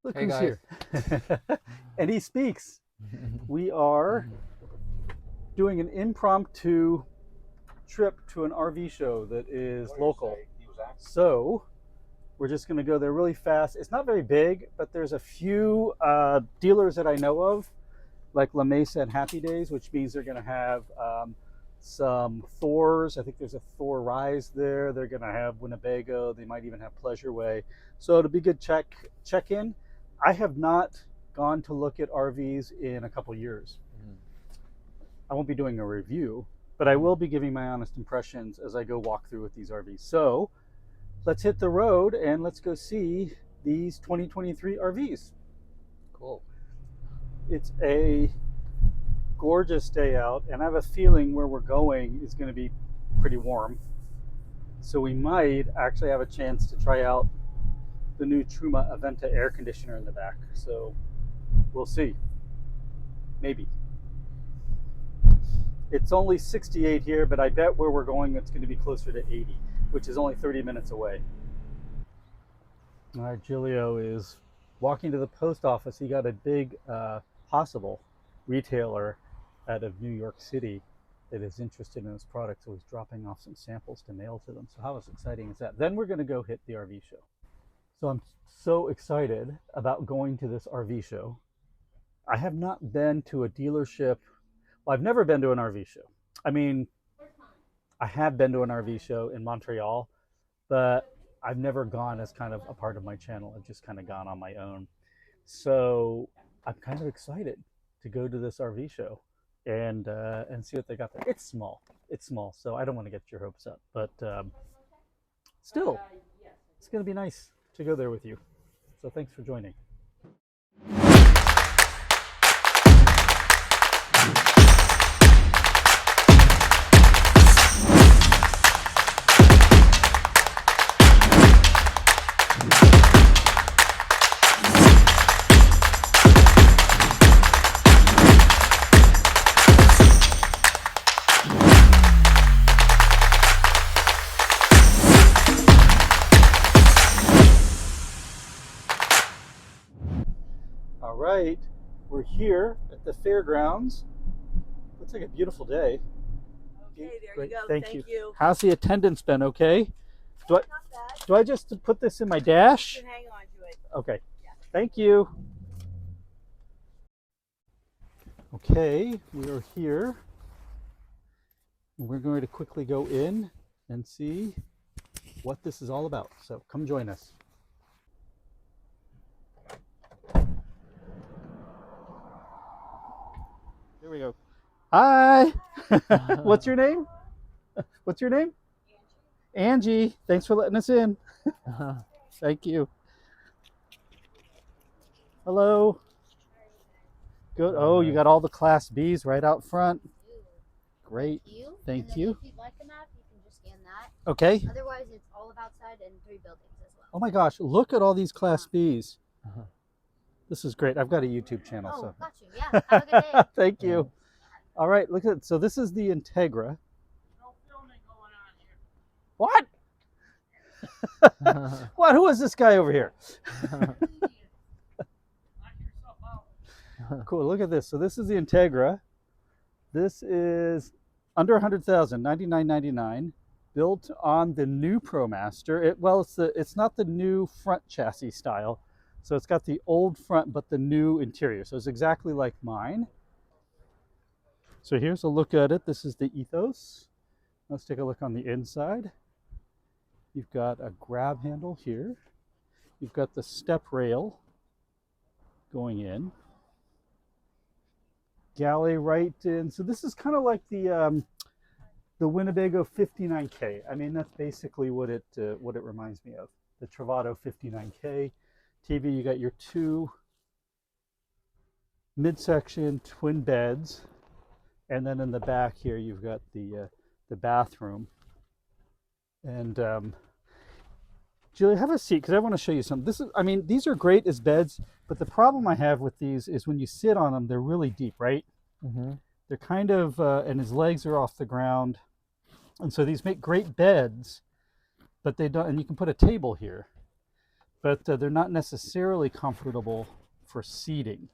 Look Hey who's guys. here. And he speaks. We are doing an impromptu trip to an RV show that is local. So we're just going to go there really fast. It's not very big, but there's a few dealers that I know of, like La Mesa and Happy Days, which means they're going to have some Thors. I think there's a Thor Rise there. They're going to have Winnebago. They might even have Pleasure Way. So it'll be good check-in. I have not gone to look at RVs in a couple years. I won't be doing a review, but I will be giving my honest impressions as I go walk through with these RVs. So let's hit the road and let's go see these 2023 RVs. Cool. It's a gorgeous day out, and I have a feeling where we're going is going to be pretty warm. So we might actually have a chance to try out the new Truma Aventa air conditioner in the back. So we'll see. Maybe. It's only 68 here, but I bet where we're going it's going to be closer to 80, which is only 30 minutes away. All right, Jilleo is walking to the post office. He got a big possible retailer out of New York City that is interested in his product, so he's dropping off some samples to mail to them. So how exciting is that? Then we're going to go hit the RV show. So I'm so excited about going to this RV show. I have not been to a dealership. Well, I've never been to an RV show. I mean, I have been to an RV show in Montreal, but I've never gone as kind of a part of my channel. I've just kind of gone on my own. So I'm kind of excited to go to this RV show and see what they got there. It's small, so I don't want to get your hopes up, but still, it's going to be nice to go there with you. So thanks for joining. All right, we're here at the fairgrounds. Looks like a beautiful day. Okay, there Great. you go. Thank you. How's the attendance been? Okay. Do I just put this in my dash? You can hang on to it. Okay. Yeah. Thank you. Okay, we are here. We're going to quickly go in and see what this is all about. So come join us. Here we go. Hi. What's your name? What's your name? Angie. Thanks for letting us in. Thank you. Hello. Good. Oh, you got all the Class Bs right out front. Great. Thank you. If you'd like a map, you can just scan that. Okay. Otherwise, it's all of outside and 3 buildings as well. Oh my gosh, look at all these Class Bs. This is great. I've got a YouTube channel. Oh, So. got you. Yeah. Have a good day. Thank you. All right, look at it. So this is the Entegra. No filming going on here. What? What? Who is this guy over here? Knock yourself out. Cool. Look at this. So this is the Entegra. This is under 100,000, $99.99, built on the new ProMaster. It's not the new front chassis style. So it's got the old front, but the new interior. So it's exactly like mine. So here's a look at it. This is the Ethos. Let's take a look on the inside. You've got a grab handle here. You've got the step rail going in. Galley right in. So this is kind of like the Winnebago 59K. I mean, that's basically what it reminds me of. The Travato 59K. TV, you got your 2 midsection twin beds, and then in the back here you've got the bathroom. And Jilleo, have a seat because I want to show you something. These are great as beds, but the problem I have with these is when you sit on them, they're really deep, right? Mm-hmm. They're kind of, and his legs are off the ground, and so these make great beds, but they don't. And you can put a table here. but they're not necessarily comfortable for seating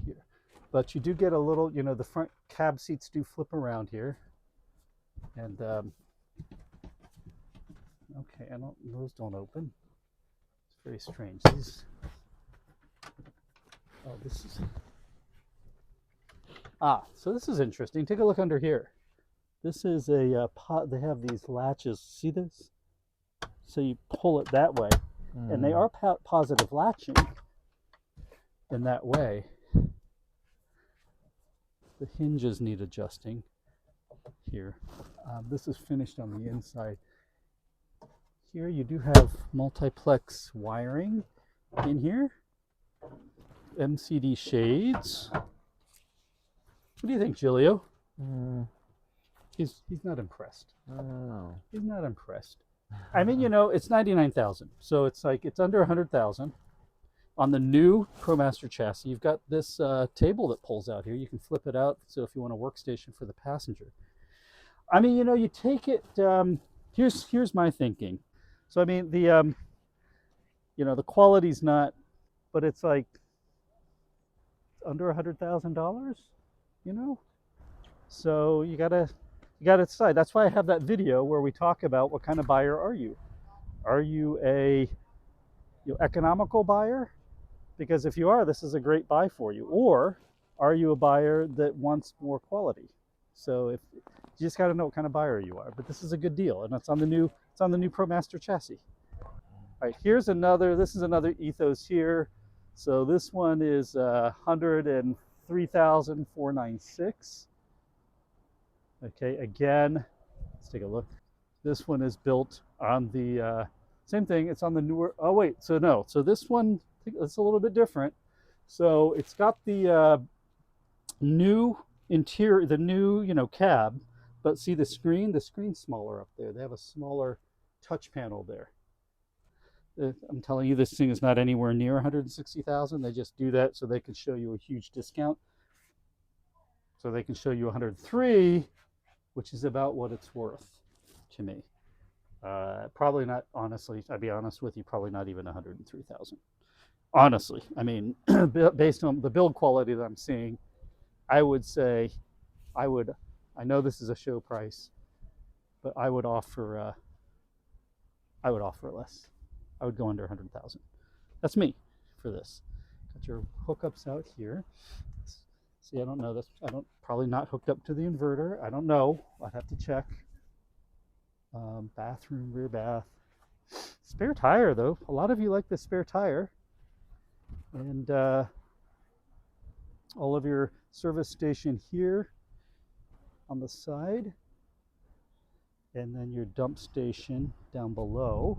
here. But you do get a little, you know, the front cab seats do flip around here. And okay, those don't open. It's very strange. These, oh, this is, so this is interesting. Take a look under here. This is a pot. They have these latches. See this? So you pull it that way, and they are positive latching in that way. The hinges need adjusting here. This is finished on the inside. Here you do have multiplex wiring in here. MCD shades. What do you think, Jilleo? He's not impressed. No. He's not impressed. I mean, you know, it's 99,000, so it's like it's under 100,000. On the new ProMaster chassis, you've got this table that pulls out here. You can flip it out, so if you want a workstation for the passenger. I mean, you know, you take it. Here's my thinking. So I mean, the you know, the quality's not, but it's like under $100,000. You know, so you gotta decide. That's why I have that video where we talk about what kind of buyer are you? Are you a economical buyer? Because if you are, this is a great buy for you. Or are you a buyer that wants more quality? So if you just got to know what kind of buyer you are. But this is a good deal, and it's on the new ProMaster chassis. All right, here's another. This is another Ethos here. So this one is 103,496. Okay, again, let's take a look. This one is built on the same thing. It's on the newer. Oh wait, so no. So this one, it's a little bit different. So it's got the new interior, the new, you know, cab. But see the screen? The screen's smaller up there. They have a smaller touch panel there. I'm telling you, this thing is not anywhere near 160,000. They just do that so they can show you a huge discount. So they can show you 103, which is about what it's worth to me. Probably not, honestly, I'll be honest with you, probably not even 103,000. Honestly, I mean, based on the build quality that I'm seeing, I would say, I know this is a show price, but I would offer less. I would go under 100,000. That's me for this. Got your hookups out here. See, I don't know this. Probably not hooked up to the inverter. I don't know. I'd have to check. Bathroom, rear bath. Spare tire though. A lot of you like the spare tire. And all of your service station here on the side. And then your dump station down below.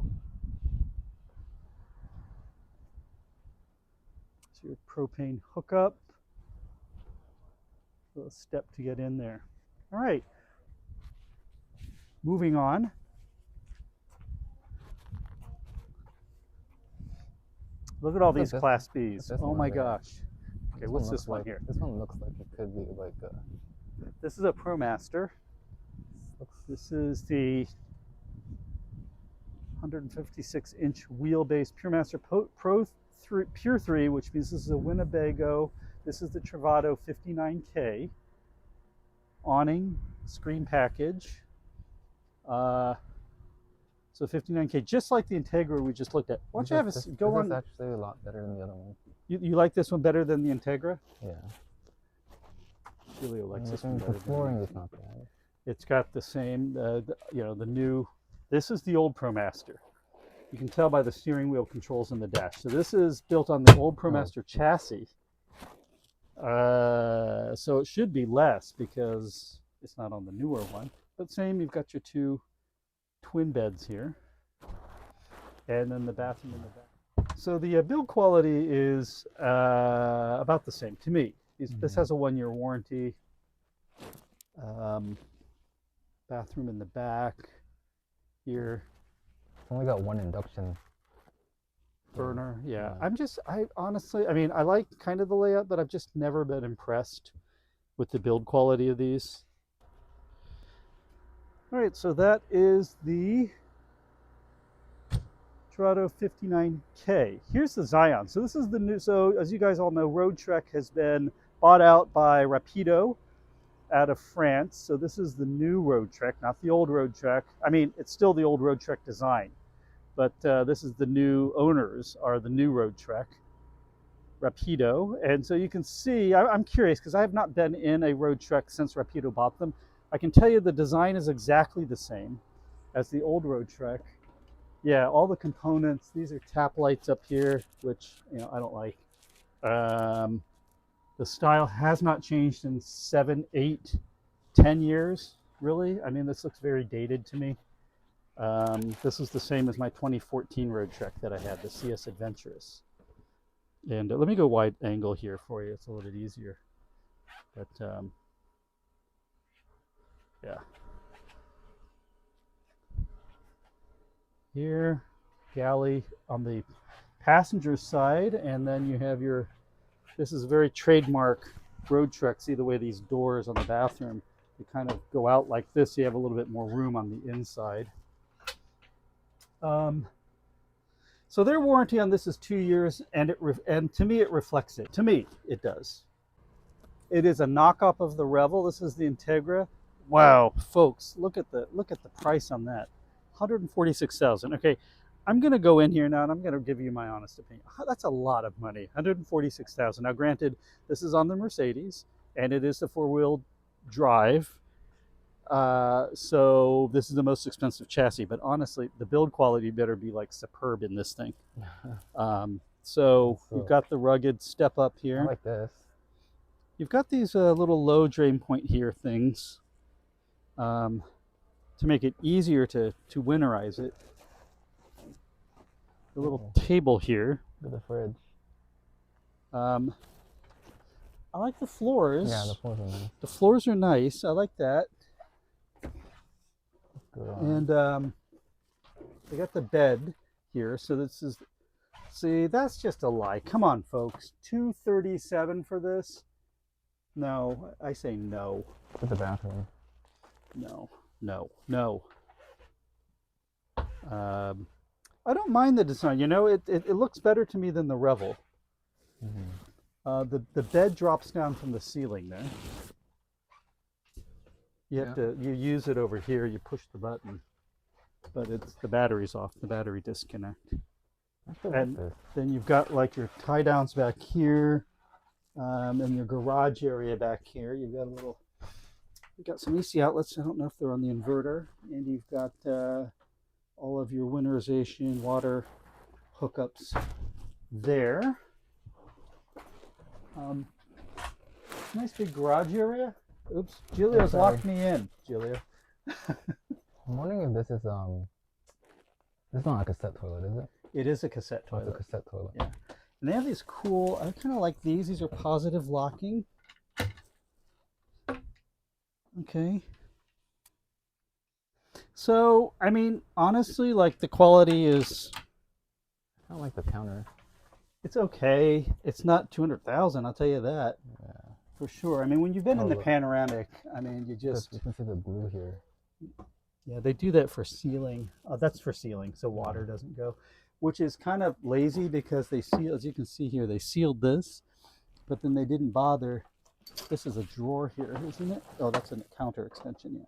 So your propane hookup. A step to get in there. All right. Moving on. Look at all these Class Bs. Oh my gosh. Okay, what's this one here? This one looks like it could be like a... This is a ProMaster. This is the 156-inch wheelbase PureMaster Pure 3, which means this is a Winnebago. This is the Travato 59K. Awning, screen package. So 59K, just like the Entegra we just looked at. Why don't you have a go on? This is actually a lot better than the other one. You like this one better than the Entegra? Yeah. Jilleo likes this one better. The flooring is not bad. It's got the same, you know, the new. This is the old ProMaster. You can tell by the steering wheel controls in the dash. So this is built on the old ProMaster chassis. So it should be less because it's not on the newer one. But same, you've got your two twin beds here. And then the bathroom in the back. So the build quality is about the same to me. This has a 1-year warranty. Bathroom in the back here. It's only got one induction burner. Yeah. I honestly, I mean, I like kind of the layout, but I've just never been impressed with the build quality of these. All right, so that is the Travato 59K. Here's the Zion. So this is the new, so as you guys all know, Roadtrek has been bought out by Rapido out of France. So this is the new Roadtrek, not the old Roadtrek. I mean, it's still the old Roadtrek design, but this is the new owners are the new Roadtrek, Rapido. And so you can see, I'm curious because I have not been in a Roadtrek since Rapido bought them. I can tell you the design is exactly the same as the old Roadtrek. Yeah, all the components. These are tap lights up here, which I don't like. The style has not changed in 7, 8, 10 years, really. I mean, this looks very dated to me. This is the same as my 2014 Roadtrek that I had, the CS Adventurous. And let me go wide angle here for you. It's a little bit easier. But yeah. Here, galley on the passenger side, and then you have your, this is very trademark Roadtrek. See the way these doors on the bathroom, they kind of go out like this, so you have a little bit more room on the inside. So their warranty on this is 2 years, and and to me it reflects it. To me, it does. It is a knockoff of the Revel. This is the Entegra. Wow, folks, look at the price on that. 146,000. Okay, I'm going to go in here now and I'm going to give you my honest opinion. That's a lot of money. 146,000. Now, granted, this is on the Mercedes and it is the four-wheel drive. So this is the most expensive chassis, but honestly, the build quality better be like superb in this thing. So you've got the rugged step up here. I like this. You've got these little low drain point here things. To make it easier to winterize it. The little table here. Look at the fridge. I like the floors. Yeah, the floors are nice. The floors are nice. I like that. And they got the bed here. So this is, see, that's just a lie. Come on, folks. $237 for this? No, I say no. Look at the bathroom. No. No, no. I don't mind the design. It looks better to me than the Revel. The bed drops down from the ceiling there. You have to use it over here. You push the button, but the battery's off. The battery disconnect. And then you've got like your tie downs back here, and your garage area back here. You've got a little. You've got some AC outlets. I don't know if they're on the inverter. And you've got all of your winterization water hookups there. Nice big garage area. Oops, Jilleo's locked me in. Jilleo. I'm wondering if this is this is not a cassette toilet, is it? It is a cassette Oh, toilet. it's a cassette toilet. Yeah. And they have these cool, I kind of like these. These are positive locking. Okay. So, I mean, honestly, like the quality is, I don't like the counter. it's okay. It's not 200,000, I'll tell you that. Yeah. For sure. I mean, when you've been in the look. Panoramic, I mean, you just, You can see the glue here. yeah, they do that for sealing. That's for sealing, so water doesn't go, which is kind of lazy because they seal, as you can see here, they sealed this, but then they didn't bother. This is a drawer here, isn't it? Oh, that's a counter extension, yeah.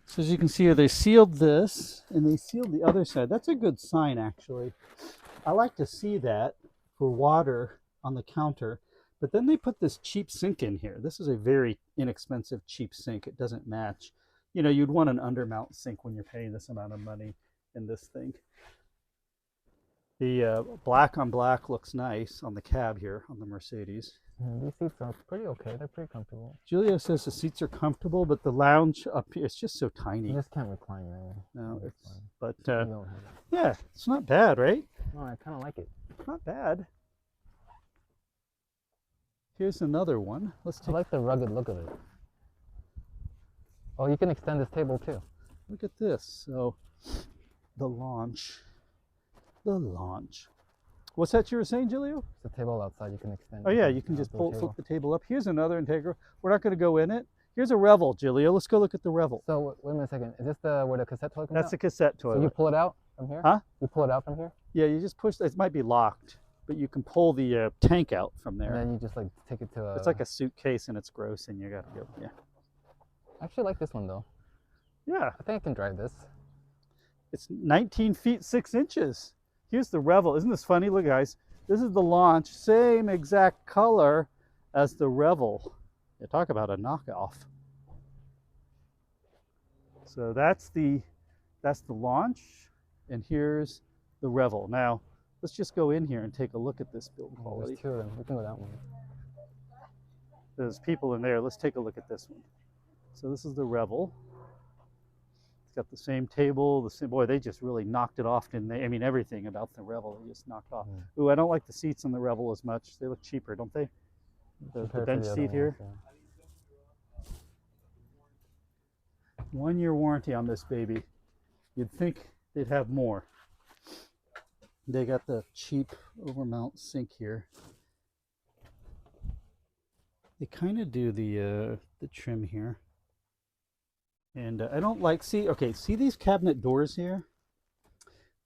So as you can see here, they sealed this and they sealed the other side. That's a good sign, actually. I like to see that for water on the counter. But then they put this cheap sink in here. This is a very inexpensive, cheap sink. It doesn't match. You'd want an undermount sink when you're paying this amount of money in this thing. The black on black looks nice on the cab here on the Mercedes. These seats are pretty okay. They're pretty comfortable. Jilleo says the seats are comfortable, but the lounge up here, it's just so tiny. You just can't recline there. No, That's it's, fine. but You don't have it. yeah, it's not bad, right? No, I kind of like it. Not bad. Here's another one. Let's I take like the rugged look of it. Oh, you can extend this table too. look at this. So the launch. The launch. What's that you were saying, Jilleo? It's a table outside you can extend. Oh yeah, you can just outdoor flip table. the table up. Here's another Entegra. We're not going to go in it. Here's a Revel, Jilleo. Let's go look at the Revel. So wait a minute a second. Is this the where the cassette toilet comes That's out? the cassette So toilet. you pull it out from here? Huh? You pull it out from here? Yeah, you just push. It might be locked, but you can pull the tank out from there. And then you just like take it to a... It's like a suitcase and it's gross and you gotta go. Yeah. I actually like this one though. Yeah. I think I can drive this. It's 19 feet 6 inches. Here's the Revel. Isn't this funny? Look, guys. This is the Launch. Same exact color as the Revel. You talk about a knockoff. So that's the Launch, and here's the Revel. Now, let's just go in here and take a look at this build Oh, quality. there's two of them. We can go that one. There's people in there. Let's take a look at this one. So this is the Revel. It's got the same table. The same, boy, they just really knocked it off, didn't they? I mean, everything about the Revel they just knocked off. Ooh, I don't like the seats on the Revel as much. They look cheaper, don't they? The Compared to bench the other seat here. ones, yeah. 1 year warranty on this baby. You'd think they'd have more. They got the cheap overmount sink here. They kind of do the trim here. And I don't like, see these cabinet doors here?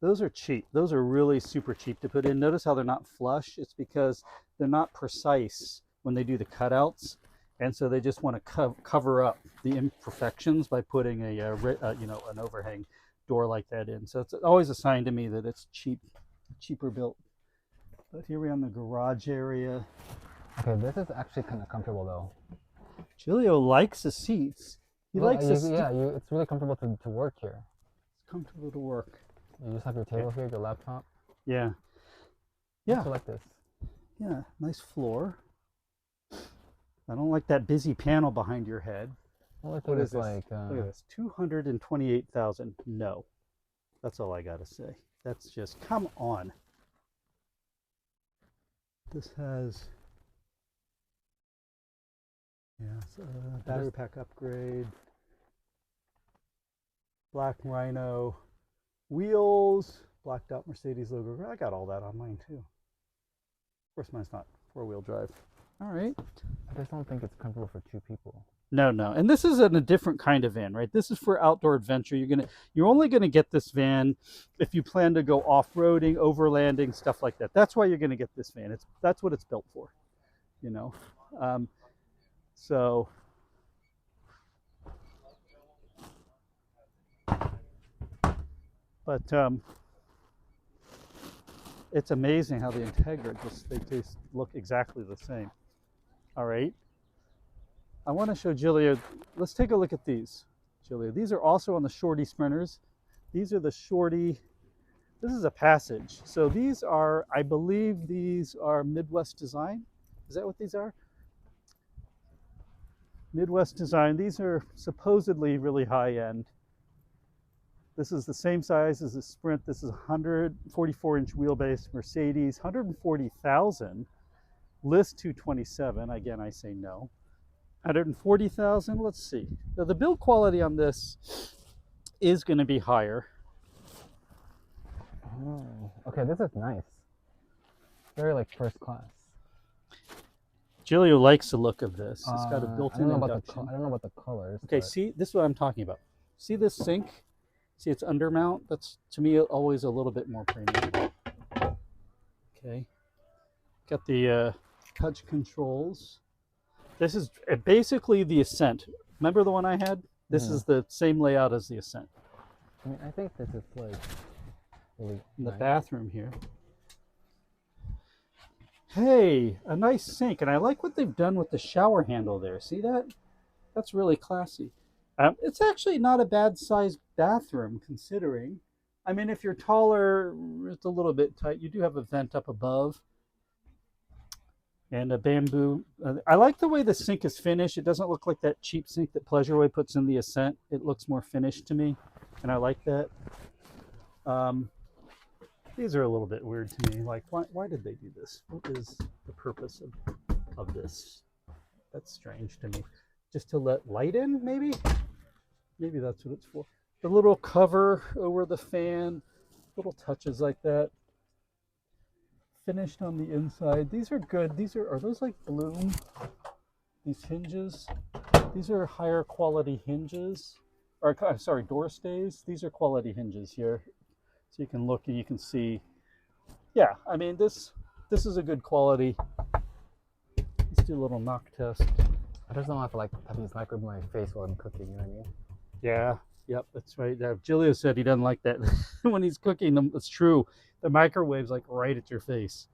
Those are cheap. Those are really super cheap to put in. Notice how they're not flush. It's because they're not precise when they do the cutouts. And so they just want to cover up the imperfections by putting an overhang door like that in. So it's always a sign to me that it's cheaper built. But here we're on the garage area. Okay, this is actually kind of comfortable though. Jilleo likes the seats. He likes the yeah, it's really comfortable to work here. It's comfortable to work. You just have your table here, your laptop. Yeah. I Yeah. also like this. Yeah, nice floor. I don't like that busy panel behind your head. Well, I think What it's is this? like Look at this, 228,000. No, that's all I gotta say. That's just, come on. This has, battery pack upgrade, black Rhino wheels, blacked out Mercedes logo. I got all that on mine too. Of course, mine's not 4-wheel drive. All right. I just don't think it's comfortable for two people. No, and this is in a different kind of van, right? This is for outdoor adventure. You're only gonna get this van if you plan to go off-roading, overlanding, stuff like that. That's why you're gonna get this van. That's what it's built for, you know. So but it's amazing how the Entegra they look exactly the same. All right. I want to show Jilleo. Let's take a look at these, Jilleo. These are also on the Shorty Sprinters. These are the Shorty. This is a Passage. So these are, I believe these are Midwest Design. Is that what these are? Midwest Design. These are supposedly really high end. This is the same size as the Sprint. This is 144-inch wheelbase Mercedes, 140,000. List 227. Again, I say no. 140,000. Let's see. Now the build quality on this is going to be higher. Oh, okay, this is nice. Very like first class. Jilleo likes the look of this. It's got a built-in I don't know about the colors. Okay, but... see, this is what I'm talking about. See this sink? See its undermount? That's, to me, always a little bit more premium. Okay. Got the touch controls. This is basically the Ascent. Remember the one I had? This is the same layout as the Ascent. I mean, I think this is like really In the nice. bathroom here. Hey, a nice sink. And I like what they've done with the shower handle there. See that? That's really classy. It's actually not a bad sized bathroom considering. I mean, if you're taller, it's a little bit tight. You do have a vent up above. And a bamboo. I like the way the sink is finished. It doesn't look like that cheap sink that Pleasureway puts in the Ascent. It looks more finished to me. And I like that. These are a little bit weird to me. Like, why did they do this? What is the purpose of this? That's strange to me. Just to let light in, maybe? Maybe that's what it's for. The little cover over the fan, little touches like that. Finished on the inside. These are good. Are those like Bloom? These hinges? These are higher quality hinges, or sorry, door stays. These are quality hinges here. So you can look and you can see, yeah, I mean, this is a good quality. Let's do a little knock test. I just don't have to like have these microwave in my face while I'm cooking, you know what I mean? Yeah, yep, that's right. Jilleo said he doesn't like that when he's cooking them. It's true. The microwave's like right at your face.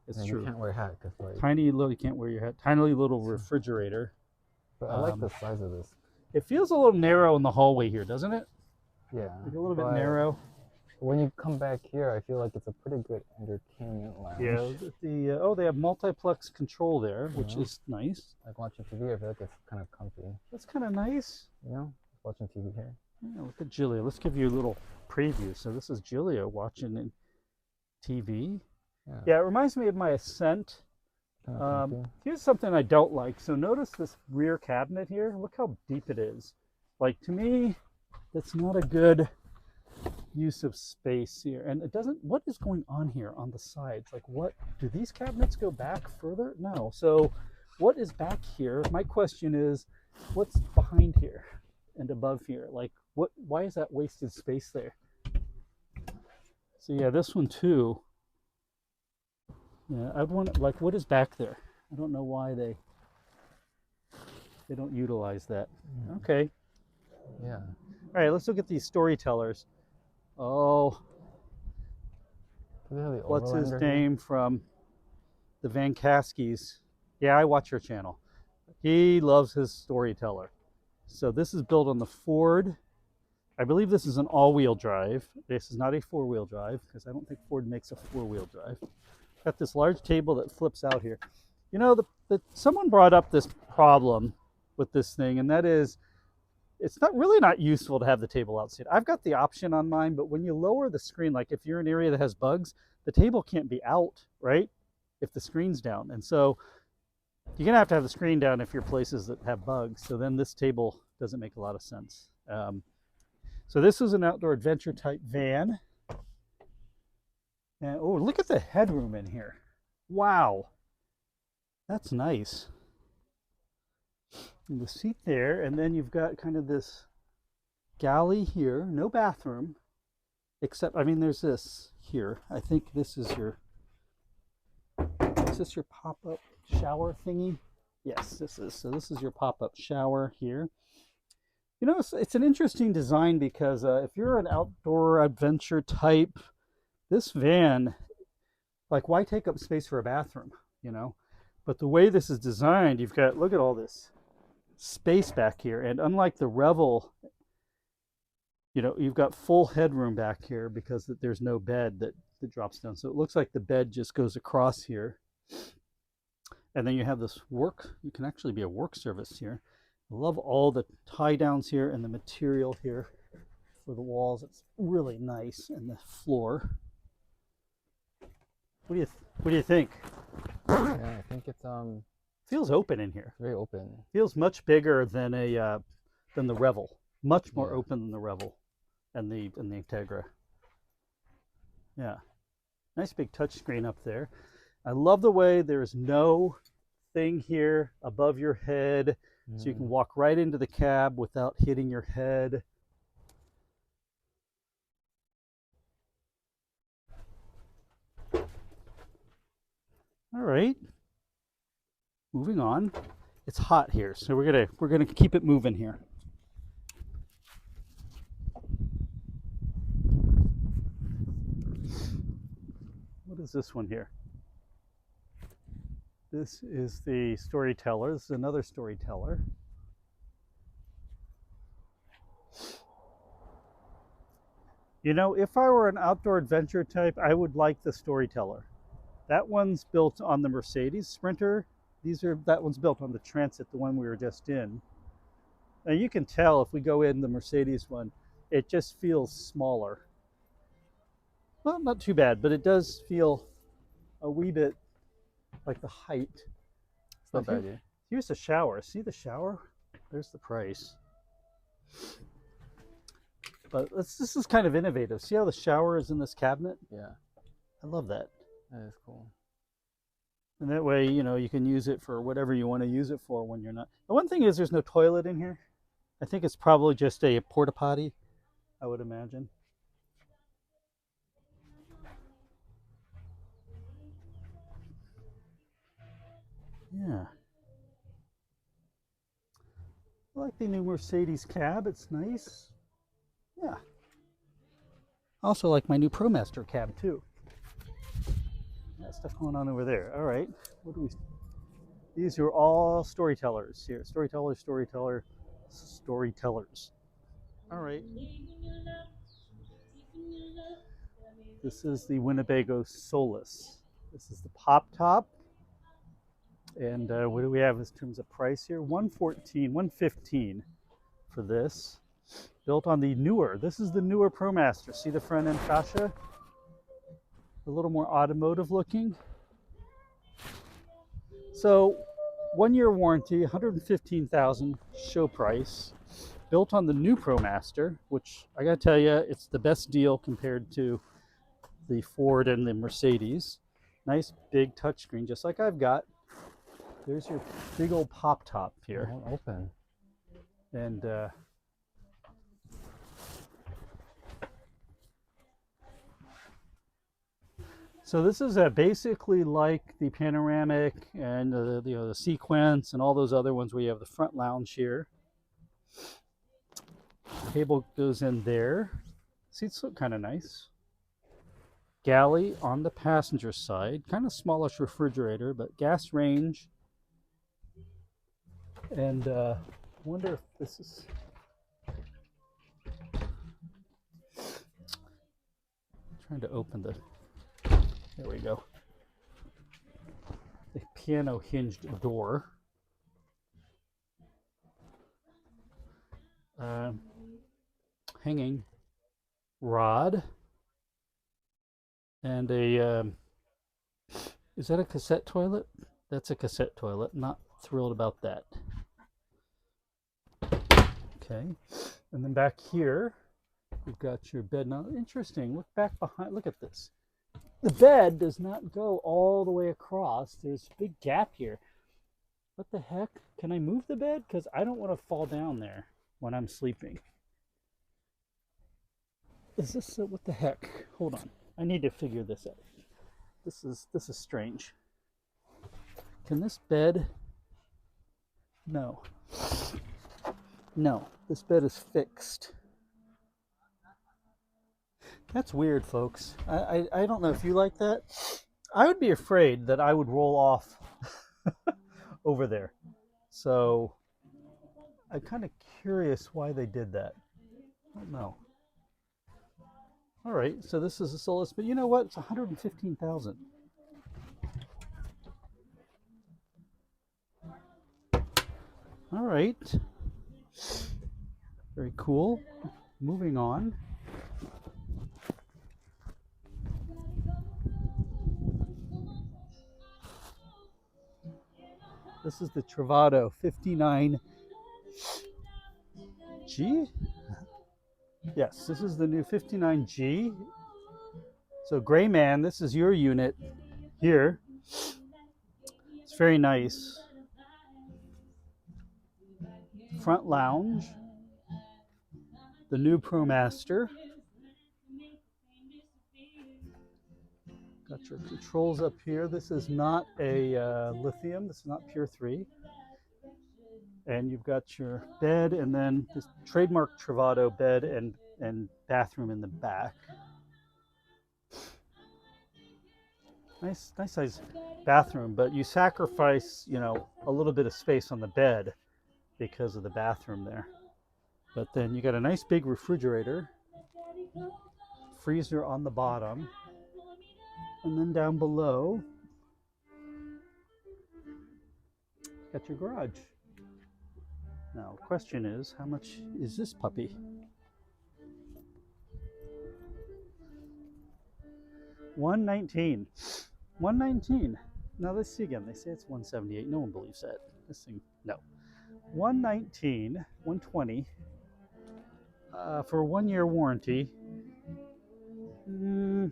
It's And true. you can't wear a hat because like. Tiny little, you can't wear your hat. Tiny little refrigerator. But I like the size of this. It feels a little narrow in the hallway here, doesn't it? Yeah. Like a little bit but narrow. When you come back here, I feel like it's a pretty good entertainment lounge. Yeah. Oh, they have multiplex control there, which is nice. Like watching TV, I feel like it's kind of comfy. That's kind of nice. You know, watching TV here. Yeah, look at Jilleo. Let's give you a little preview. So this is Jilleo watching TV. Yeah, it reminds me of my Ascent. Here's something I don't like. So notice this rear cabinet here. Look how deep it is. Like, to me, that's not a good use of space here. And it doesn't, what is going on here on the sides? Like, what, do these cabinets go back further? No. So what is back here? My question is, what's behind here and above here? Like, why is that wasted space there? So yeah, this one too. Yeah, I'd want, like, what is back there? I don't know why they don't utilize that. Okay. Yeah. All right, let's look at these storytellers. Oh, what's his name from the Van Caskys? Yeah, I watch her channel. He loves his storyteller. So this is built on the Ford. I believe this is an all-wheel drive. This is not a four-wheel drive because I don't think Ford makes a four-wheel drive. Got this large table that flips out here. You know, someone brought up this problem with this thing, and that is, it's really not useful to have the table outside. I've got the option on mine, but when you lower the screen, like if you're in an area that has bugs, the table can't be out, right? If the screen's down. And so you're gonna have to have the screen down if you're places that have bugs. So then this table doesn't make a lot of sense. So this is an outdoor adventure type van. And oh, look at the headroom in here. Wow. That's nice. And the seat there, and then you've got kind of this galley here, no bathroom, except, I mean, there's this here. I think this is your pop-up shower thingy? Yes, this is. So this is your pop-up shower here. You know, it's an interesting design because if you're an outdoor adventure type, this van, like, why take up space for a bathroom, you know? But the way this is designed, you've got, look at all this space back here. And unlike the Revel, you know, you've got full headroom back here because there's no bed that drops down. So it looks like the bed just goes across here. And then you have this you can actually be a work surface here. I love all the tie downs here and the material here for the walls. It's really nice. And the floor. What do you think? Yeah, I think it's feels open in here. very open. Feels much bigger than the Revel. Much more open than the Revel and the Entegra. Yeah. Nice big touch screen up there. I love the way there's no thing here above your head. So you can walk right into the cab without hitting your head. All right, moving on. It's hot here, so we're gonna keep it moving here. What is this one here? This is the Storyteller. This is another Storyteller. You know, if I were an outdoor adventure type, I would like the Storyteller. That one's built on the Mercedes Sprinter. That one's built on the Transit, the one we were just in. Now you can tell if we go in the Mercedes one, it just feels smaller. Well, not too bad, but it does feel a wee bit like the height. It's not bad, yeah. Here's the shower. See the shower? There's the price. But this is kind of innovative. See how the shower is in this cabinet? Yeah. I love that. That is cool. And that way, you know, you can use it for whatever you want to use it for when you're not. The one thing is there's no toilet in here. I think it's probably just a porta potty, I would imagine. Yeah. I like the new Mercedes cab. It's nice. Yeah. I also like my new ProMaster cab too. That stuff going on over there. All right. What do we? These are all storytellers here. Storytellers. All right. This is the Winnebago Solis. This is the Poptop. And what do we have in terms of price here? 114, 115 for this. Built on the newer. This is the newer ProMaster. See the front end fascia? A little more automotive looking. So 1 year warranty, 115,000 show price. Built on the new ProMaster, which I gotta tell you, it's the best deal compared to the Ford and the Mercedes. Nice big touchscreen, just like I've got. There's your big old pop top here. It won't open. And so this is basically like the Panoramic and the Sequence and all those other ones where you have the front lounge here. Cable goes in there. Seats look kind of nice. Galley on the passenger side. Kind of smallish refrigerator, but gas range. And I wonder if this is... trying to open the... There we go. The piano hinged door. Hanging rod. And a... is that a cassette toilet? That's a cassette toilet. Not thrilled about that. Okay. And then back here, you've got your bed. Now, interesting. Look back behind. Look at this. The bed does not go all the way across. There's a big gap here. What the heck? Can I move the bed? Because I don't want to fall down there when I'm sleeping. Is this what the heck? Hold on. I need to figure this out. This is strange. Can this bed? No. No. This bed is fixed. That's weird, folks. I don't know if you like that. I would be afraid that I would roll off over there. So I'm kind of curious why they did that. I don't know. All right, so this is a Solis, but you know what? It's 115,000. All right. Very cool. Moving on. This is the Travato 59G. Yes, this is the new 59G. So Gray Man, this is your unit here. It's very nice. Front lounge. The new ProMaster. Got your controls up here. This is not a lithium. This is not Pure 3. And you've got your bed and then this trademark Travato bed and bathroom in the back. Nice size bathroom, but you sacrifice, you know, a little bit of space on the bed because of the bathroom there. But then you got a nice big refrigerator, freezer on the bottom, and then down below, got your garage. Now, the question is, how much is this puppy? $119. $119. Now let's see again. They say it's $178. No one believes that. This thing, no. $119, $120 for a 1 year warranty. I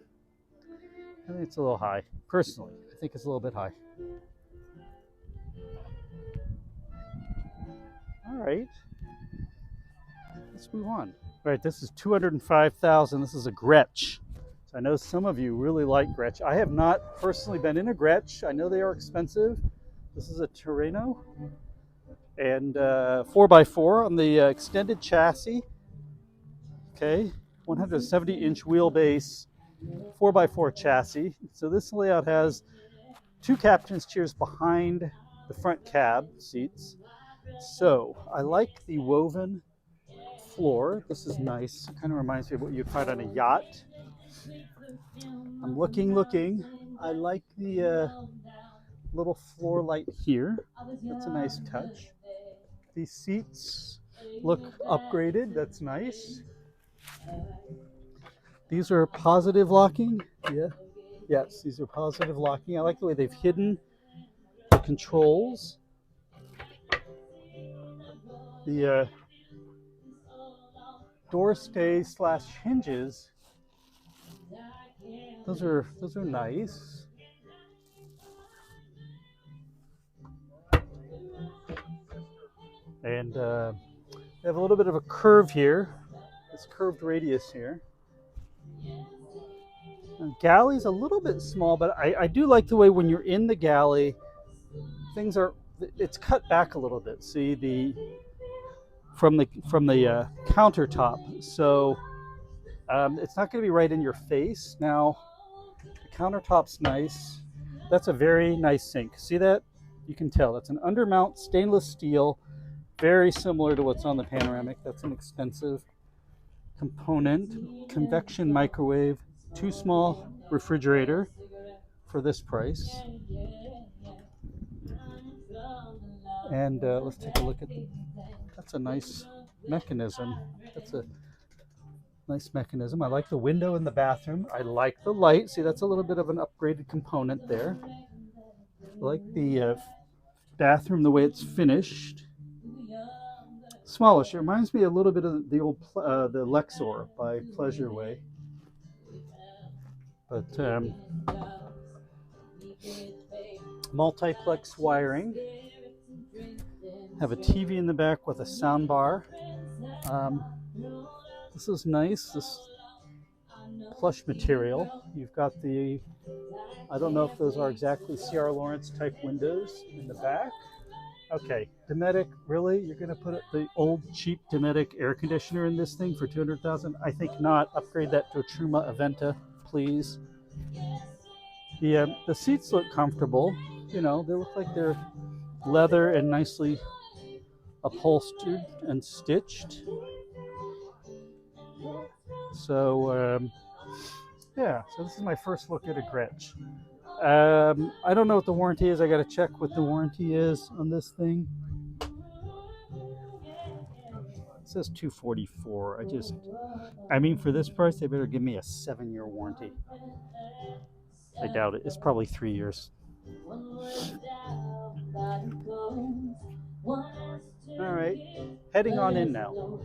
think it's a little high. Personally, I think it's a little bit high. All right. Let's move on. All right, this is 205,000. This is a Grech. So I know some of you really like Grech. I have not personally been in a Grech. I know they are expensive. This is a Terreno and 4x4 on the extended chassis. Okay, 170-inch wheelbase, 4x4 chassis. So this layout has two captain's chairs behind the front cab seats. So I like the woven floor. This is nice. It kind of reminds me of what you'd find on a yacht. I'm looking. I like the little floor light here. That's a nice touch. These seats look upgraded. That's nice. These are positive locking. Yeah. Yes, these are positive locking. I like the way they've hidden the controls. The door stays / hinges. Those are nice. And they have a little bit of a curve here. This curved radius here. And galley's a little bit small, but I do like the way when you're in the galley, it's cut back a little bit. See from the countertop, so it's not going to be right in your face. Now the countertop's nice. That's a very nice sink. See that? You can tell that's an undermount stainless steel, very similar to what's on the Panoramic. That's an expensive component. Convection microwave, too small refrigerator for this price. And let's take a look at that's a nice mechanism. That's a nice mechanism. I like the window in the bathroom. I like the light. See, that's a little bit of an upgraded component there. I like the bathroom, the way it's finished. Smallish. It reminds me a little bit of the old the Lexor by Pleasureway. But multiplex wiring. Have a TV in the back with a sound bar. This is nice. This plush material. You've got I don't know if those are exactly C.R. Lawrence type windows in the back. Okay, Dometic, really? You're going to put the old cheap Dometic air conditioner in this thing for $200,000? I think not. Upgrade that to a Truma Aventa, please. The seats look comfortable. You know, they look like they're leather and nicely upholstered and stitched. So yeah, so this is my first look at a Grech. I don't know what the warranty is. I got to check what the warranty is on this thing. It says 244. I mean, for this price, they better give me a 7-year warranty. I doubt it. It's probably 3 years. All right, heading on in now.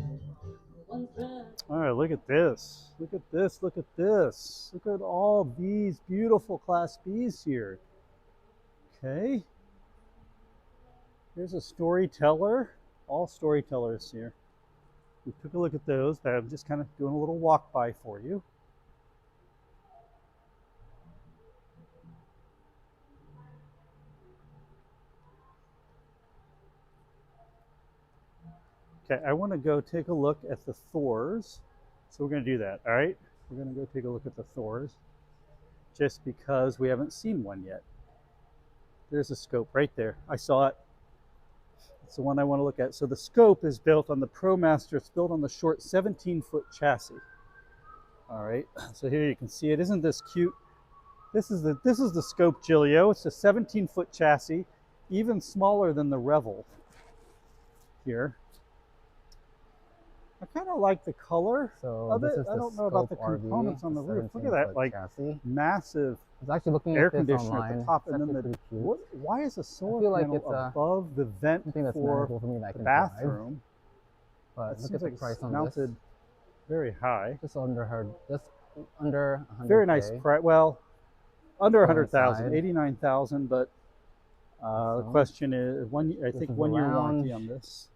All right, look at this. Look at this. Look at this. Look at all these beautiful Class Bs here. Okay. Here's a Storyteller. All Storytellers here. We took a look at those. I'm just kind of doing a little walk by for you. Okay, I want to go take a look at the Thors. So we're going to do that, all right? We're going to go take a look at the Thors just because we haven't seen one yet. There's a Scope right there. I saw it. It's the one I want to look at. So the Scope is built on the ProMaster. It's built on the short 17-foot chassis. All right, so here you can see it. Isn't this cute? This is the Scope Jilleo. It's a 17-foot chassis, even smaller than the Revel here. I kind of like the color of it. I don't know about the components on the roof. Look at that, like chassis. Massive. I was actually looking air at this conditioner online. at the top, and then why is a solar panel above the vent for the bathroom? But look at the price on mounted this. Very high. Just under 100. Very nice price. Well, under 100,000, 89,000, but The question is, I think is 1 the year warranty lounge. on this.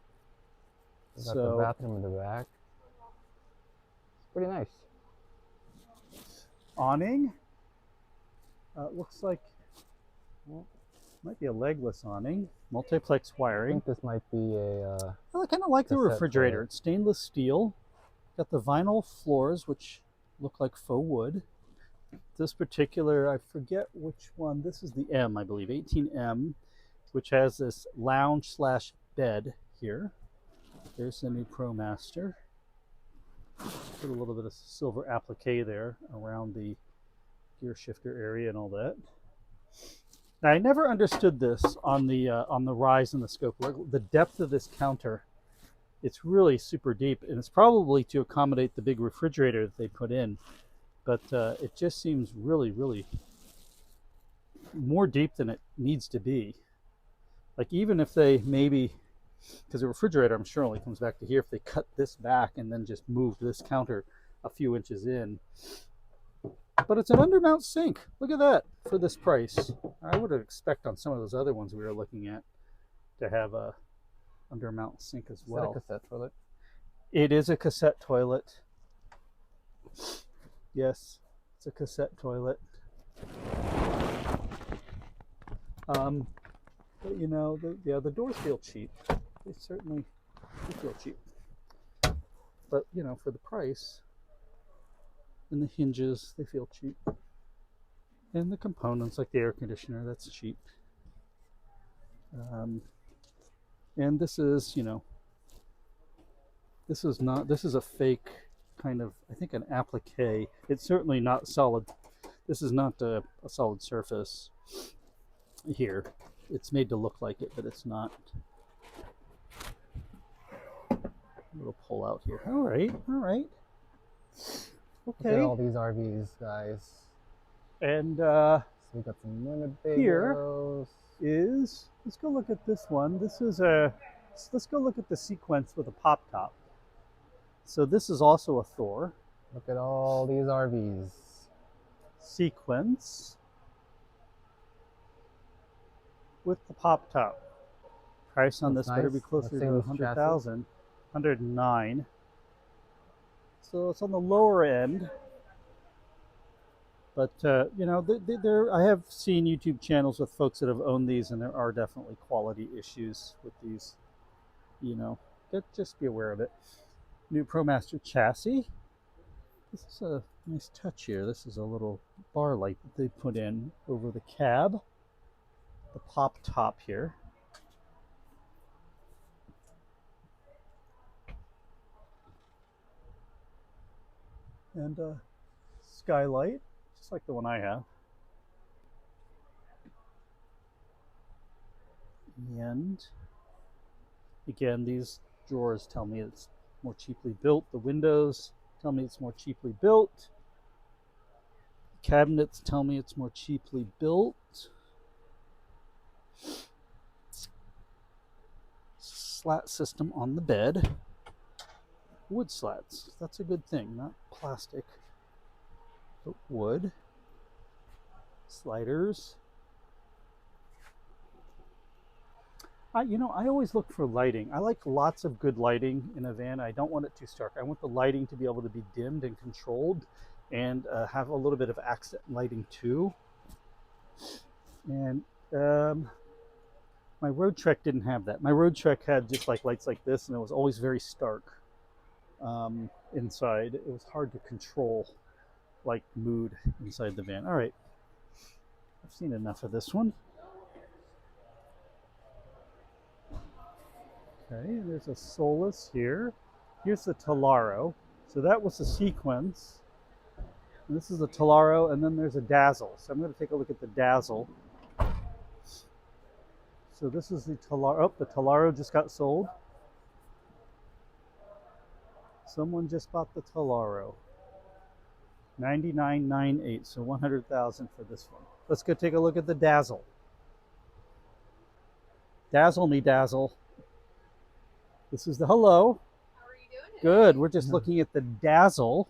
We got the So bathroom in the back. Pretty nice. awning. Looks like might be a legless awning. Multiplex I wiring. think this might be a I kind of like the cassette refrigerator. toilet. It's stainless steel. Got the vinyl floors, which look like faux wood. This particular, I forget which one. This is the M, I believe, 18M, which has this lounge slash bed here. There's the new ProMaster. Put a little bit of silver applique there around the gear shifter area and all that. Now, I never understood this on the Rise and the Scope. The depth of this counter, it's really super deep, and it's probably to accommodate the big refrigerator that they put in. But it just seems really, really more deep than it needs to be. Like even if they maybe, because the refrigerator I'm sure only comes back to here, if they cut this back and then just moved this counter a few inches in. But it's an undermount sink. Look at that for this price. I would expect on some of those other ones we were looking at to have a undermount sink as well. Is that a cassette toilet? It is a cassette toilet. Yes, it's a cassette toilet. But you know, the doors feel cheap. They certainly feel cheap. But you know, for the price, and the hinges, they feel cheap. And the components, like the air conditioner, that's cheap. And this is, you know, this is a fake kind of, I think, an applique. It's certainly not solid. This is not a solid surface here. It's made to look like it, but it's not. A little pull out here. All right. Look at Okay. all these RVs, guys. And So we got some Winnebagos. Here is, let's go look at this one. Let's go look at the sequence with a pop top. So this is also a Thor Look at all these RVs. sequence with the pop top. Price on That's this better nice. be closer Let's see to this 100,000. 109. So it's on the lower end. But you know, I have seen YouTube channels with folks that have owned these, and there are definitely quality issues with these. You know, just be aware of it. New ProMaster chassis. This is a nice touch here. This is a little bar light that they put in over the cab. The pop top here. And skylight, just like the one I have. And again, these drawers tell me it's more cheaply built. The windows tell me it's more cheaply built. Cabinets tell me it's more cheaply built. Slat system on the bed. Wood slats. That's a good thing, not plastic, but wood. Sliders. You know, I always look for lighting. I like lots of good lighting in a van. I don't want it too stark. I want the lighting to be able to be dimmed and controlled, and have a little bit of accent lighting too. And my Roadtrek didn't have that. My Roadtrek had just like lights like this, and it was always very stark inside. It was hard to control like mood inside the van. All right, I've seen enough of this one. Okay, there's a Solis here. Here's the Talaro. So that was the sequence. And this is the Talaro, and then there's a Dazzle. So I'm going to take a look at the Dazzle. So this is the Talaro. Oh, the Talaro just got sold. Someone just bought the Talaro. $99,980, so $100,000 for this one. Let's go take a look at the Dazzle. Dazzle me, Dazzle. This is the hello. How are you doing? Good. We're just looking at the Dazzle.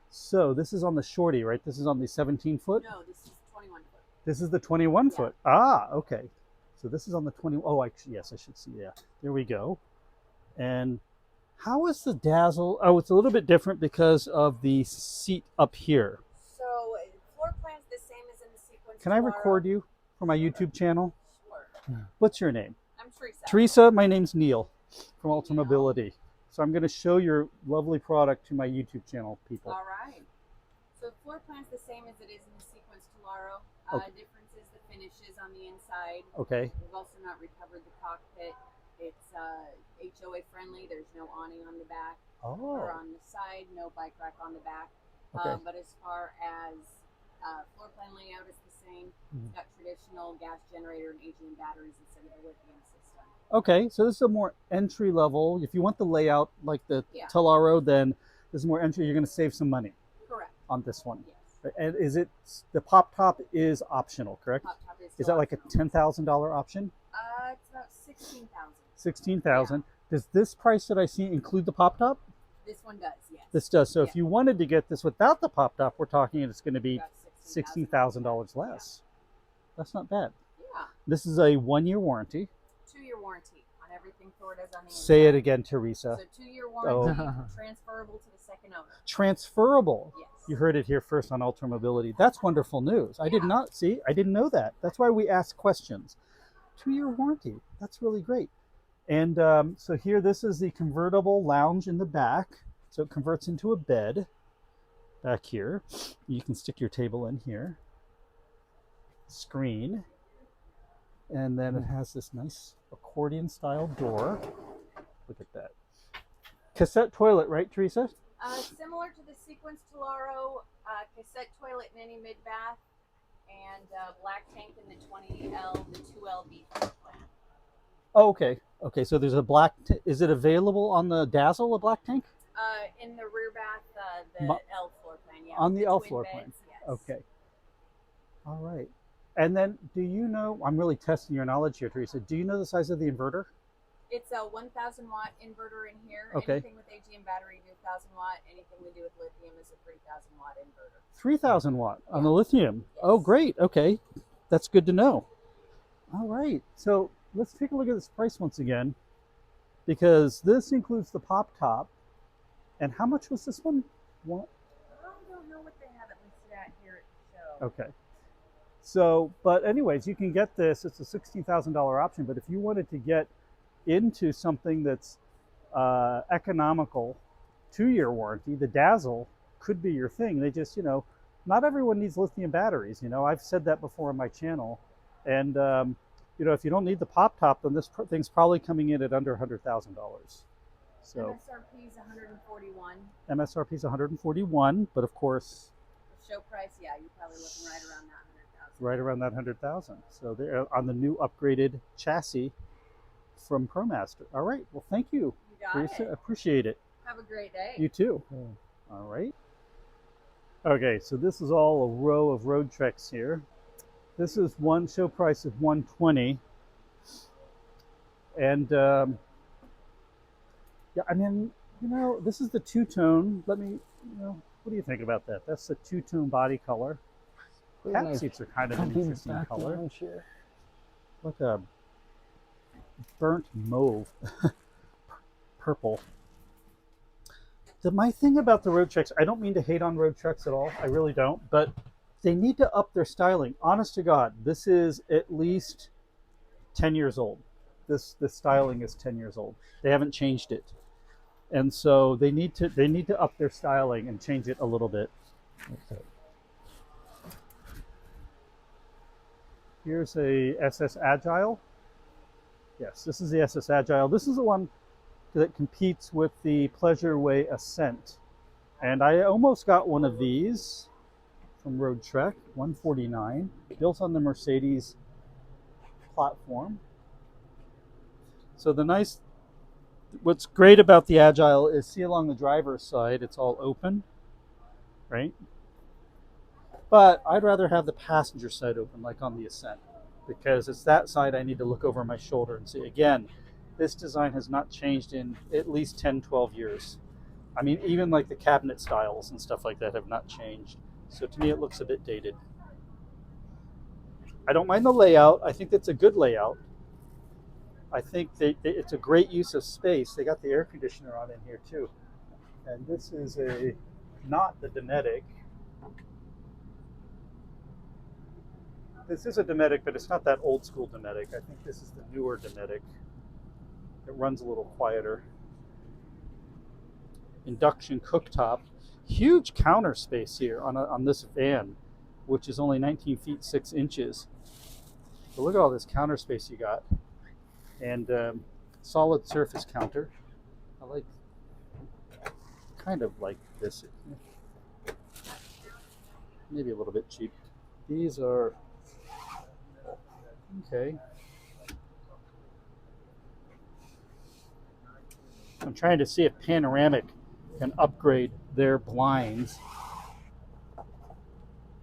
So this is on the shorty, right? This is on the 17 foot? No, this is 21 foot. This is the 21 foot. Ah, okay. So this is on the 20. Oh, yes, I should see. Yeah, there we go. And how is the Dazzle? Oh, it's a little bit different because of the seat up here. So floor plan's the same as in the sequence. Can I record you for my YouTube channel? Sure. What's your name? I'm Teresa. Teresa, my name's Neil from Ultramobility. So I'm going to show your lovely product to my YouTube channel, people. All right. So the floor plan's the same as it is in the sequence Tellaro. Okay. Difference is the finishes on the inside. Okay. We've also not recovered the cockpit. It's HOA friendly. There's no awning on the back or on the side. No bike rack on the back. Okay. But as far as floor plan layout is the same. It's got traditional gas generator and AGM batteries instead of the lithium system. Okay, so this is a more entry level. If you want the layout like the Tellaro, then this is more entry. You're going to save some money. Correct. On this one. Yes. And is it the Poptop is optional, correct? Poptop is that like a $10,000 option? It's about $16,000. 16,000. Does this price that I see include the Poptop? This one does, yes. This does. So if you wanted to get this without the Poptop, we're talking it's going to be About $16,000 less. That's not bad. Yeah. This is a 1-year warranty. 2-year warranty on everything Thor does on the inside. Say it again, Teresa. So 2-year warranty, transferable to the second owner. Transferable. Yes. You heard it here first on Ultramobility. That's wonderful news. I did not see. I didn't know that. That's why we ask questions. 2-year warranty. That's really great. And so here, this is the convertible lounge in the back. So it converts into a bed back here. You can stick your table in here. Screen. And then it has this nice accordion style door. Look at that. Cassette toilet, right, Teresa? Similar to the sequence Tellaro, cassette toilet in any mid bath, and black tank in the 20L, the 2LB floor plan. Oh, okay. Okay, so there's a black. Is it available on the Dazzle, a black tank? In the rear bath, the L floor plan, yeah. On the L twin floor beds, plan. yes. Okay. All right. And then, do you know? I'm really testing your knowledge here, Teresa. Do you know the size of the inverter? It's a 1,000 watt inverter in here. Okay. Anything with AGM battery, do 1,000 watt. Anything we do with lithium is a 3,000 watt inverter. 3,000 watt on the lithium. Yes. Oh, great. Okay, that's good to know. All right. So let's take a look at this price once again, because this includes the Poptop. And how much was this one? What? I don't know what they have it listed at here at the show. Okay. So, but anyways, you can get this. It's a $16,000 option. But if you wanted to get into something that's economical, 2-year warranty, the Dazzle could be your thing. They just, not everyone needs lithium batteries. I've said that before on my channel. And, if you don't need the Poptop, then this thing's probably coming in at under $100,000. So MSRP is 141. MSRP is 141, but of course, The show price, yeah, you're probably looking right around that 100,000. Right around that 100,000. So they're on the new upgraded chassis from ProMaster. All right. Well, thank you, Teresa. Appreciate it. Have a great day. You too. All right. Okay, so this is all a row of Roadtreks here. This is one show price of 120, and yeah, I mean, this is the two-tone. Let me, what do you think about that? That's the two-tone body color. Cat seats are kind of an interesting color. Like a burnt mauve, purple. My thing about the Roadtreks, I don't mean to hate on Roadtreks at all. I really don't, but they need to up their styling. Honest to God, this is at least 10 years old. This styling is 10 years old. They haven't changed it, and so they need to up their styling and change it a little bit. Okay. Here's a SS Agile. Yes, this is the SS Agile. This is the one that competes with the Pleasureway Ascent. And I almost got one of these from Roadtrek, 149, built on the Mercedes platform. So what's great about the Agile is, see along the driver's side, it's all open, right? But I'd rather have the passenger side open, like on the Ascent, because it's that side I need to look over my shoulder and see. Again, this design has not changed in at least 10, 12 years. I mean, even like the cabinet styles and stuff like that have not changed. So to me, it looks a bit dated. I don't mind the layout. I think that's a good layout. I think it's a great use of space. They got the air conditioner on in here too. And this is not the Dometic. This is a Dometic, but it's not that old school Dometic. I think this is the newer Dometic. It runs a little quieter. Induction cooktop. Huge counter space here on this van, which is only 19 feet 6 inches. But look at all this counter space you got. And solid surface counter. I kind of like this. Maybe a little bit cheap. These are okay. I'm trying to see if Panoramic can upgrade their blinds.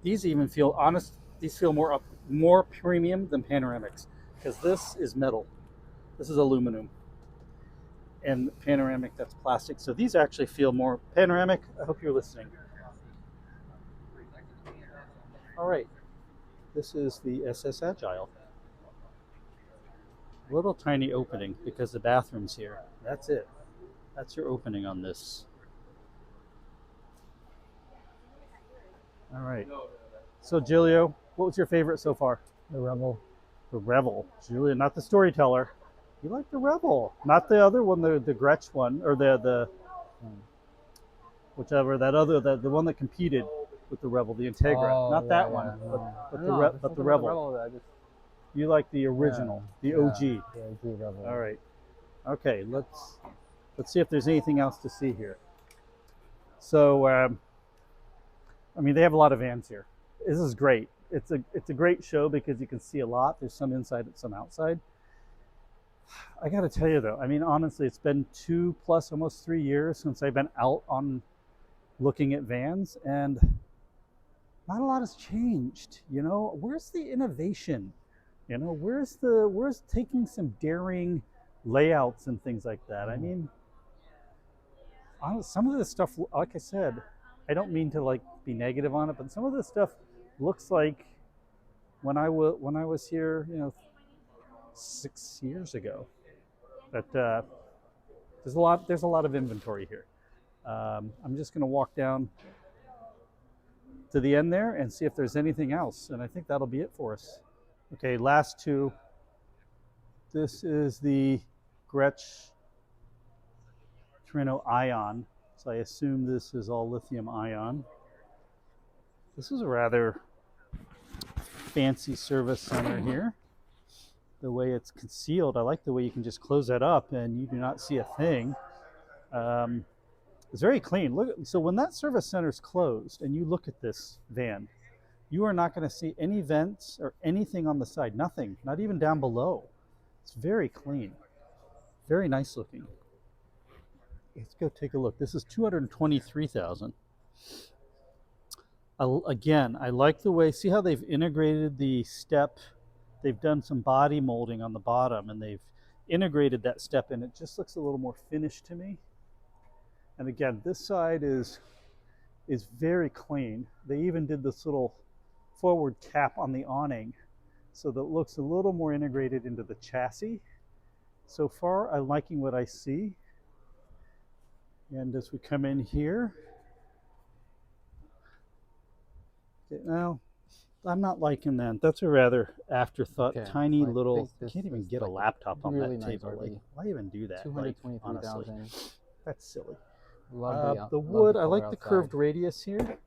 These even feel honest. These feel more premium than Panoramics, because this is metal. This is aluminum. And Panoramic, that's plastic. So these actually feel more Panoramic. I hope you're listening. All right. This is the SS Agile. Little tiny opening because the bathroom's here. That's it. That's your opening on this. All right. So Jilleo, what was your favorite so far? The Revel. The Revel. Jilleo, not the Storyteller. You like the Revel, not the other one, the Grech one, or the whichever, that other, the one that competed with the Revel, the Entegra, not that one, but the Revel. You like the original, the OG. The OG Revel. All right. Okay, let's see if there's anything else to see here. So, I mean, they have a lot of vans here. This is great. It's a great show because you can see a lot. There's some inside and some outside. I got to tell you though, I mean, honestly, it's been 2 plus almost 3 years since I've been out on looking at vans, and not a lot has changed. You know, where's the innovation? You know, where's taking some daring layouts and things like that? I mean, some of this stuff, like I said, I don't mean to like be negative on it, but some of this stuff looks like when I was here, you know, 6 years ago. But there's a lot of inventory here. I'm just going to walk down to the end there and see if there's anything else, and I think that'll be it for us. Okay, last two. This is the Grech Terreno Ion, so I assume this is all lithium ion. This is a rather fancy service center here. The way it's concealed, I like the way you can just close that up and you do not see a thing. It's very clean. Look, so when that service center is closed and you look at this van, you are not going to see any vents or anything on the side. Nothing, not even down below. It's very clean, very nice looking. Let's go take a look. This is $223,000. Again, I like the way. See how they've integrated the step. They've done some body molding on the bottom and they've integrated that step in. It just looks a little more finished to me. And again, this side is very clean. They even did this little forward cap on the awning so that it looks a little more integrated into the chassis. So far, I'm liking what I see. And as we come in here, okay, now, I'm not liking that. That's a rather afterthought, tiny little. You can't even get a laptop on really that nice table. RV. Like, why even do that? Like, honestly, 223,000. that's silly. Love The wood. I color like the outside. curved radius here,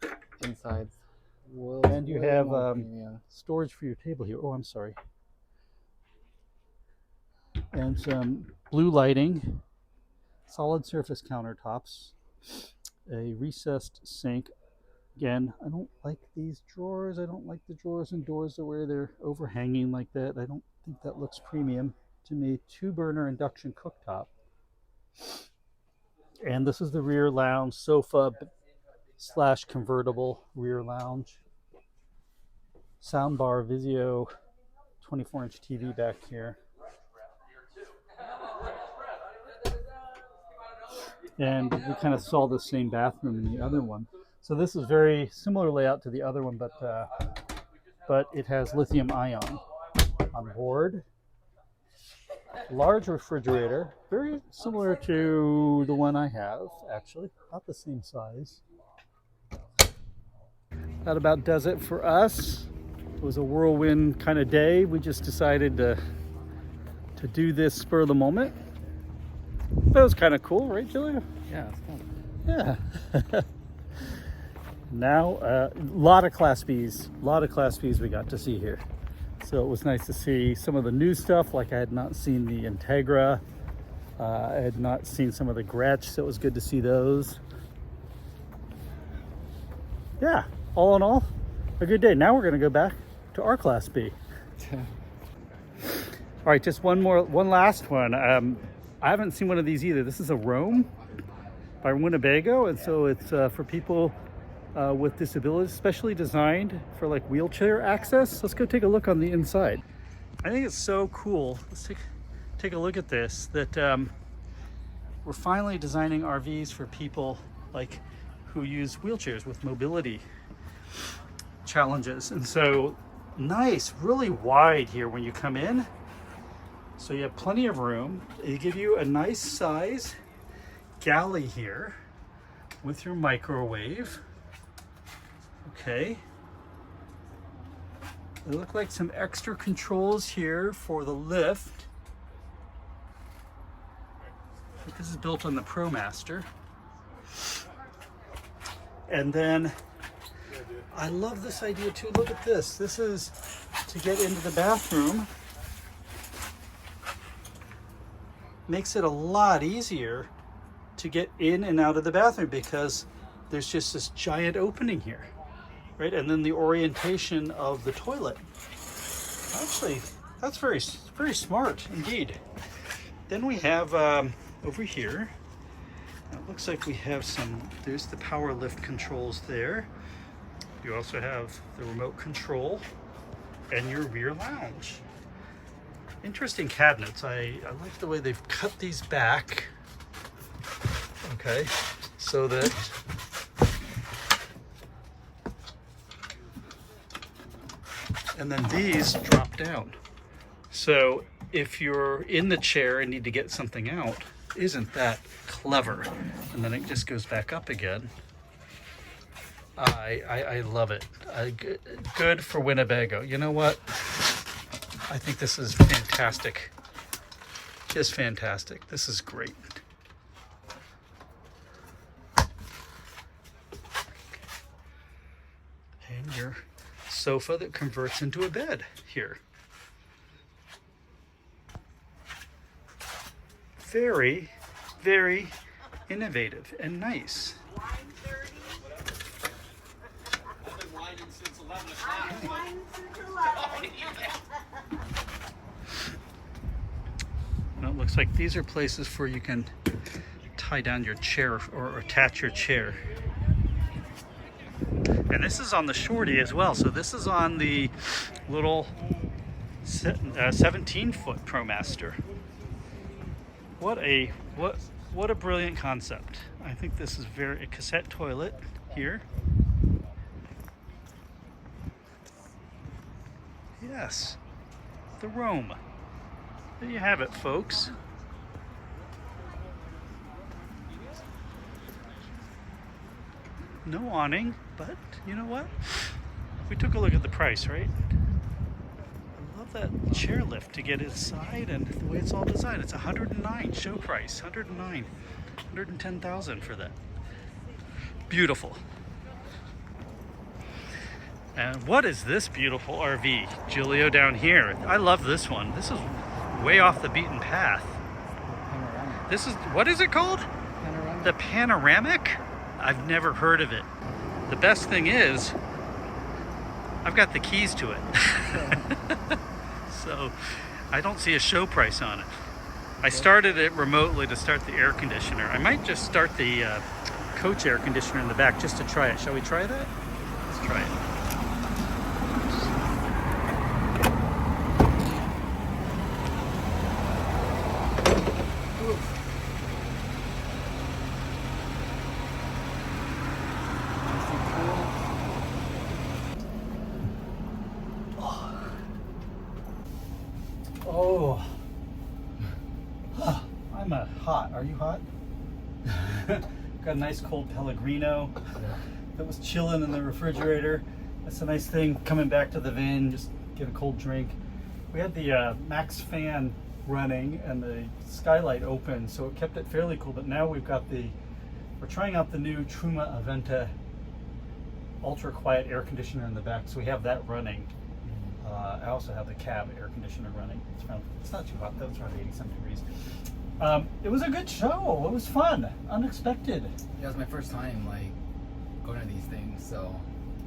Insides. and you have storage for your table here. Oh, I'm sorry. And some blue lighting, solid surface countertops, a recessed sink. Again, I don't like these drawers. I don't like the drawers and doors the way they're overhanging like that. I don't think that looks premium to me. 2-burner induction cooktop. And this is the rear lounge, sofa / convertible rear lounge. Soundbar, Vizio, 24-inch TV back here. And we kind of saw the same bathroom in the other one. So this is very similar layout to the other one, but but it has lithium ion on board. Large refrigerator, very similar to the one I have, actually, not the same size. That about does it for us. It was a whirlwind kind of day. We just decided to do this spur of the moment. That was kind of cool, right, Jilleo? Yeah, it's fun. Yeah. Now, a lot of Class Bs we got to see here. So it was nice to see some of the new stuff, like I had not seen the Entegra. I had not seen some of the Grech, so it was good to see those. Yeah, all in all, a good day. Now we're gonna go back to our Class B. All right, just one last one. I haven't seen one of these either. This is a Roam by Winnebago, and so it's for people with disabilities, specially designed for like wheelchair access. Let's go take a look on the inside. I think it's so cool. Let's take a look at this, that we're finally designing RVs for people like who use wheelchairs with mobility challenges. And so nice, really wide here when you come in. So you have plenty of room. They give you a nice size galley here with your microwave. Okay. They look like some extra controls here for the lift. But this is built on the ProMaster. And then I love this idea too. Look at this. This is to get into the bathroom. Makes it a lot easier to get in and out of the bathroom because there's just this giant opening here, right? And then the orientation of the toilet. Actually, that's very smart indeed. Then we have over here, it looks like we have there's the power lift controls there. You also have the remote control and your rear lounge. Interesting cabinets. I like the way they've cut these back. Okay, so that and then these drop down. So if you're in the chair and need to get something out, isn't that clever? And then it just goes back up again. I love it. Good for Winnebago. You know what? I think this is fantastic. Just fantastic. This is great. And your sofa that converts into a bed here. Very, very innovative and nice. And it looks like these are places where you can tie down your chair or attach your chair. And this is on the shorty as well. So this is on the little 17-foot ProMaster. What a brilliant concept. I think this is a cassette toilet here. Yes, the Roam. There you have it, folks. No awning, but you know what? We took a look at the price, right? I love that chair lift to get inside and the way it's all designed. It's $109 show price, $109, $110,000 for that. Beautiful. And what is this beautiful RV? Jilleo down here. I love this one. This is way off the beaten path. Panoramic. This is, what is it called? Panoramic. The Panoramic? I've never heard of it. The best thing is, I've got the keys to it. So I don't see a show price on it. I started it remotely to start the air conditioner. I might just start the coach air conditioner in the back just to try it. Shall we try that? Let's try it. I'm hot. Are you hot? Got a nice cold Pellegrino that was chilling in the refrigerator. That's a nice thing coming back to the van, just get a cold drink. We had the max fan running and the skylight open, so it kept it fairly cool, but now we're trying out the new Truma Aventa ultra quiet air conditioner in the back, so we have that running. I also have the cab air conditioner running. It's not too hot though, it's around 80-some degrees. It was a good show. It was fun, unexpected. Yeah, it was my first time like going to these things, so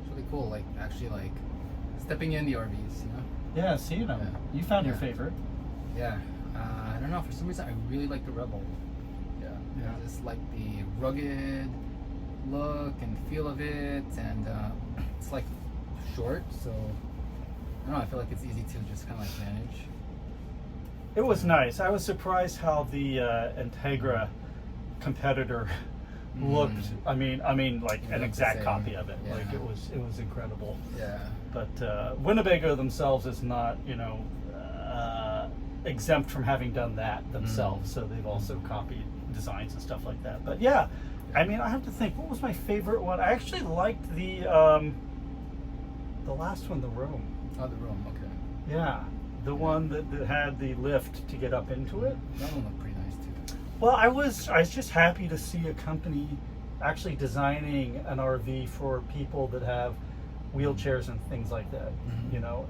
it's really cool. Like actually like stepping in the RVs, you know? Yeah, seeing them. Yeah. You found your favorite. Yeah. I don't know. For some reason, I really like the Revel. Yeah. I just like the rugged look and feel of it, and it's like short, so I don't know. I feel like it's easy to just kind of like manage. It was nice. I was surprised how the Entegra competitor looked. I mean, like an exact copy of it. Yeah. Like it was incredible. Yeah. But Winnebago themselves is not, exempt from having done that themselves. So they've also copied designs and stuff like that. But yeah, I mean, I have to think. What was my favorite one? I actually liked the last one, the Roam. Oh, the Roam. Okay. Yeah. The one that had the lift to get up into it. That one looked pretty nice too. Well, I was just happy to see a company actually designing an RV for people that have wheelchairs and things like that,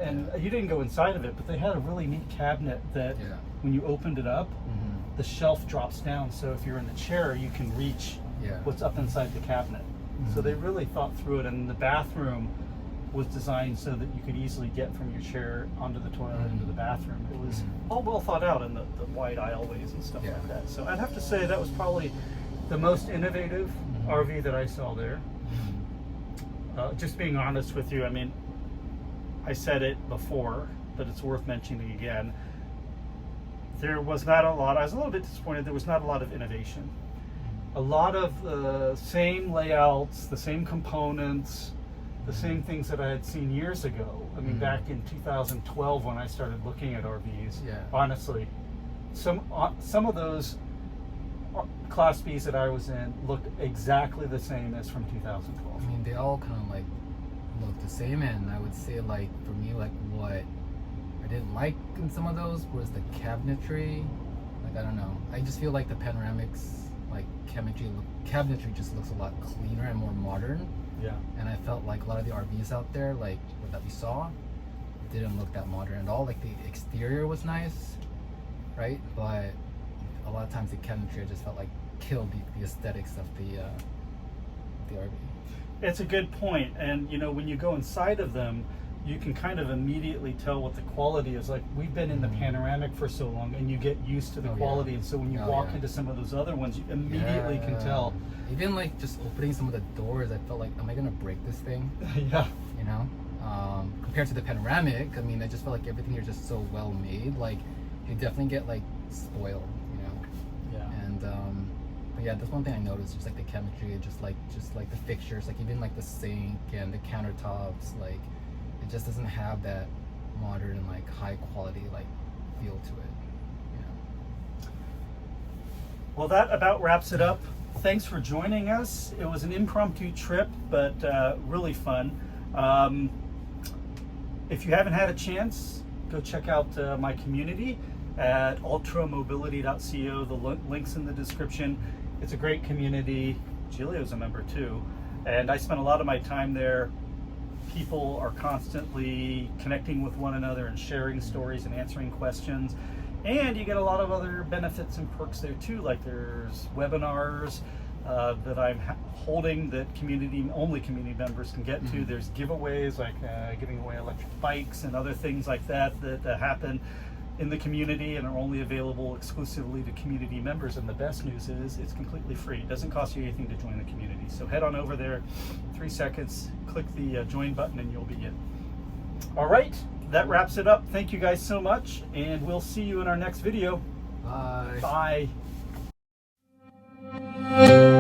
and you didn't go inside of it, but they had a really neat cabinet that when you opened it up, the shelf drops down, so if you're in the chair, you can reach what's up inside the cabinet. So they really thought through it, and the bathroom was designed so that you could easily get from your chair onto the toilet into the bathroom. It was all well thought out in the wide aisleways and stuff like that. So I'd have to say that was probably the most innovative RV that I saw there. Just being honest with you, I mean, I said it before, but it's worth mentioning again. There was not a lot, I was a little bit disappointed, there was not a lot of innovation. A lot of the same layouts, the same components, the same things that I had seen years ago. I mean, back in 2012 when I started looking at RVs, honestly, some of those Class Bs that I was in looked exactly the same as from 2012. I mean, they all kind of like look the same, and I would say like for me, like what I didn't like in some of those was the cabinetry. Like I don't know, I just feel like the Panoramics like cabinetry just looks a lot cleaner and more modern. Yeah. And I felt like a lot of the RVs out there, like that we saw, didn't look that modern at all. Like the exterior was nice, right? But a lot of times the cabinetry I just felt like killed the aesthetics of the RV. It's a good point, and when you go inside of them, you can kind of immediately tell what the quality is. Like, we've been in the Panoramic for so long, and you get used to the quality, and so when you walk into some of those other ones, you immediately can tell. Even like just opening some of the doors, I felt like, am I gonna break this thing? Yeah. Compared to the Panoramic, I mean, I just felt like everything here is just so well made. Like, you definitely get like spoiled, Yeah. And but yeah, that's one thing I noticed, just like the chemistry, just like the fixtures, like even like the sink and the countertops, like it just doesn't have that modern like high quality like feel to it. Well, that about wraps it up. Thanks for joining us. It was an impromptu trip, but really fun. If you haven't had a chance, go check out my community at ultramobility.co. The link's in the description. It's a great community. Jilleo's a member too, and I spent a lot of my time there. People are constantly connecting with one another and sharing stories and answering questions, and you get a lot of other benefits and perks there too. Like there's webinars that I'm holding that only community members can get to. There's giveaways like giving away electric bikes and other things like that happen in the community and are only available exclusively to community members. And the best news is it's completely free. It doesn't cost you anything to join the community. So head on over there, 3 seconds, click the join button, and you'll be in. All right, that wraps it up. Thank you guys so much, and we'll see you in our next video. Bye. Bye.